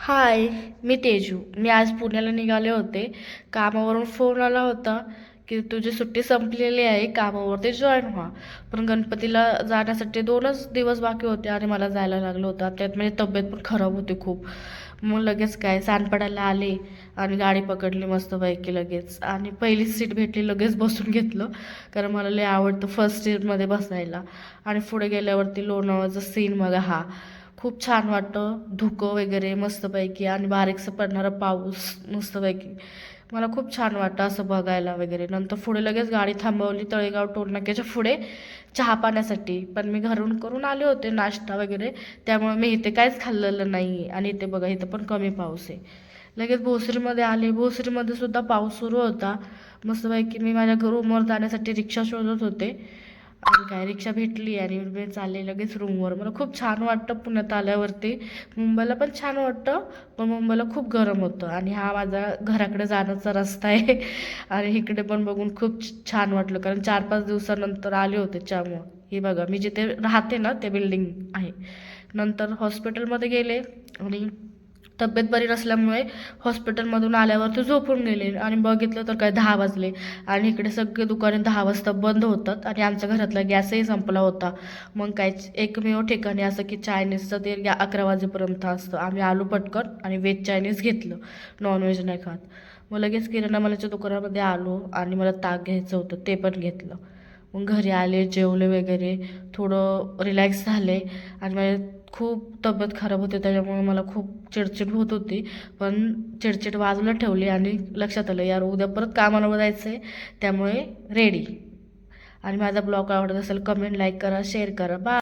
हाय, मी तेजू. मी आज पुण्याला निघाले होते. कामावरून फोन आला होता की तुझी सुट्टी संपलेली आहे, कामावरती जॉईन व्हा. पण गणपतीला जाण्यासाठी 2च दिवस बाकी होते आणि मला जायला लागलं होतं. त्यात माझी तब्येत पण खराब होती खूप. मग लगेच काय सांडपाड्याला आले आणि गाडी पकडली मस्तपैकी लगेच. आणि पहिलीच सीट भेटली, लगेच बसून घेतलं. कारण मला लय आवडतं फर्स्ट सीटमध्ये बसायला. आणि पुढे गेल्यावरती लोणावळ्याचा सीन बघा हा. खूप छान वाटतं, धुकं वगैरे मस्तपैकी आणि बारीकसं पडणारा पाऊस मस्तपैकी. मला खूप छान वाटतं असं बघायला वगैरे. नंतर पुढे लगेच गाडी थांबवली तळेगाव टोलनाक्याच्या पुढे चहा पाण्यासाठी. पण मी घरून करून आले होते नाश्ता वगैरे, त्यामुळे मी इथे काहीच खाल्लेलं नाही. आणि इथे बघा, इथं पण कमी पाऊस आहे. लगेच भोसरीमध्ये आले. भोसरीमध्ये सुद्धा पाऊस सुरू होता मस्तपैकी. मी माझ्या रूमवर जाण्यासाठी रिक्षा शोधत होते आणि काय रिक्षा भेटली आणि मी चालले लगेच रूमवर. मला खूप छान वाटतं पुण्यात आल्यावरती. मुंबईला पण छान वाटतं, पण मुंबईला खूप गरम होतं. आणि हा माझा घराकडे जाण्याचा रस्ता आहे. आणि इकडे पण बघून खूप छान वाटलं, कारण 4-5 दिवसानंतर आले होते त्यामुळं. हे बघा, मी जिथे राहते ना ते बिल्डिंग आहे. नंतर हॉस्पिटलमध्ये गेले आणि तब्येत बरी नसल्यामुळे हॉस्पिटलमधून आल्यावर झोपून गेले. आणि बघितलं तर काय 10 वाजले. आणि इकडे सगळे दुकाने 10 वाजता बंद होतात आणि आमच्या घरातला गॅसही संपला होता. मग काय, एकमेव ठिकाणी असं की चायनीजचं ते 11 वाजेपर्यंत असतं. आम्ही आलो पटकन आणि व्हेज चायनीज घेतलं, नॉनव्हेज नाही खात. मग लगेच किराणा मालाच्या दुकानामध्ये आलो आणि मला ताक घ्यायचं होतं, ते पण घेतलं. मग घरी आले, जेवले वगैरे, थोडं रिलॅक्स झाले. आणि माझे खूप तब्येत खराब होते, त्याच्यामुळे मला खूप चिडचिड होत होती. पण चिडचिड बाजूला ठेवली आणि लक्षात आलं यार उद्या परत कामाला जायचं आहे, त्यामुळे रेडी. आणि माझा ब्लॉग आवडत असेल कमेंट, लाईक करा, शेअर करा. बाय.